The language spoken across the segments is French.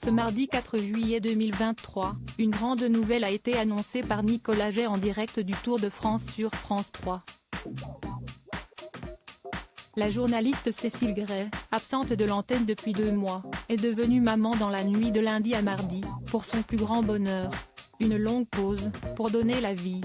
Ce mardi 4 juillet 2023, une grande nouvelle a été annoncée par Nicolas Jay en direct du Tour de France sur France 3. La journaliste Cécile Gray, absente de l'antenne depuis 2 mois, est devenue maman dans la nuit de lundi à mardi, pour son plus grand bonheur. Une longue pause, pour donner la vie.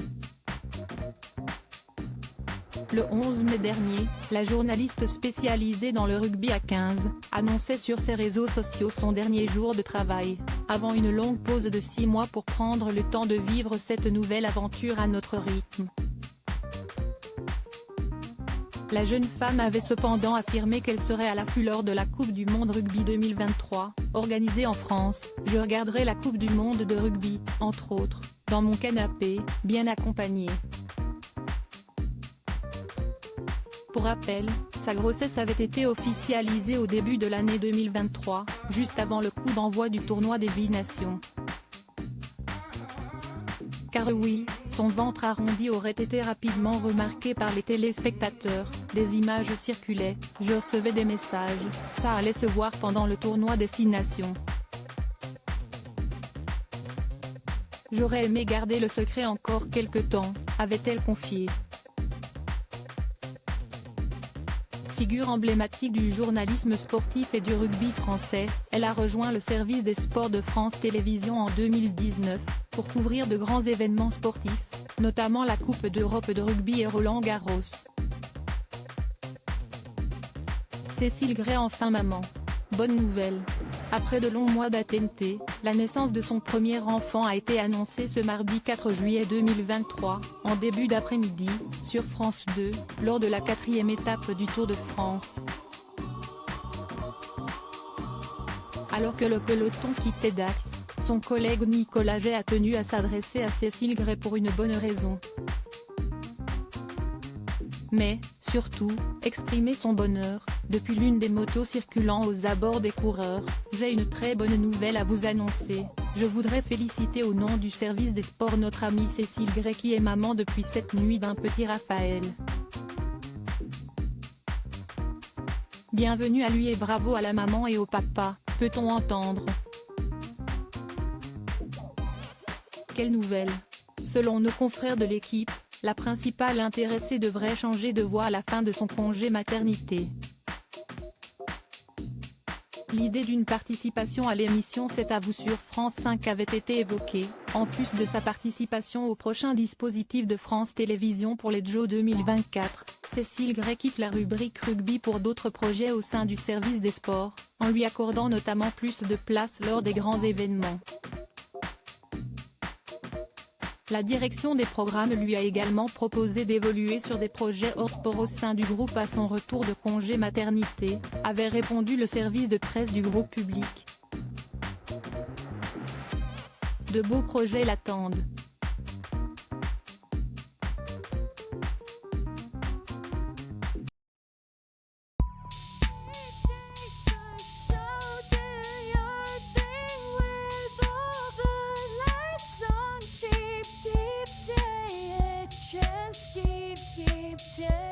Le 11 mai dernier, la journaliste spécialisée dans le rugby à 15, annonçait sur ses réseaux sociaux son dernier jour de travail, avant une longue pause de 6 mois pour prendre le temps de vivre cette nouvelle aventure à notre rythme. La jeune femme avait cependant affirmé qu'elle serait à l'affût lors de la Coupe du Monde Rugby 2023, organisée en France. Je regarderai la Coupe du Monde de rugby, entre autres, dans mon canapé, bien accompagnée. Pour rappel, sa grossesse avait été officialisée au début de l'année 2023, juste avant le coup d'envoi du tournoi des 8 nations. Car oui, son ventre arrondi aurait été rapidement remarqué par les téléspectateurs, des images circulaient, je recevais des messages, ça allait se voir pendant le tournoi des 6 nations. J'aurais aimé garder le secret encore quelque temps, avait-elle confié. Figure emblématique du journalisme sportif et du rugby français, elle a rejoint le service des sports de France Télévisions en 2019, pour couvrir de grands événements sportifs, notamment la Coupe d'Europe de rugby et Roland-Garros. Cécile Gray enfin maman. Bonne nouvelle. Après de longs mois d'attente, la naissance de son premier enfant a été annoncée ce mardi 4 juillet 2023, en début d'après-midi, sur France 2, lors de la 4e étape du Tour de France. Alors que le peloton quittait Dax, son collègue Nicolas Jay a tenu à s'adresser à Cécile Gray pour une bonne raison. Mais, surtout, exprimer son bonheur, depuis l'une des motos circulant aux abords des coureurs. J'ai une très bonne nouvelle à vous annoncer, je voudrais féliciter au nom du service des sports notre amie Cécile Gray qui est maman depuis cette nuit d'un petit Raphaël. Bienvenue à lui et bravo à la maman et au papa, peut-on entendre. Quelle nouvelle! Selon nos confrères de l'équipe, la principale intéressée devrait changer de voie à la fin de son congé maternité. L'idée d'une participation à l'émission C'est à vous sur France 5 avait été évoquée, en plus de sa participation au prochain dispositif de France Télévisions pour les JO 2024, Cécile Gray quitte la rubrique rugby pour d'autres projets au sein du service des sports, en lui accordant notamment plus de place lors des grands événements. La direction des programmes lui a également proposé d'évoluer sur des projets hors sport au sein du groupe à son retour de congé maternité, avait répondu le service de presse du groupe public. De beaux projets l'attendent. Yeah.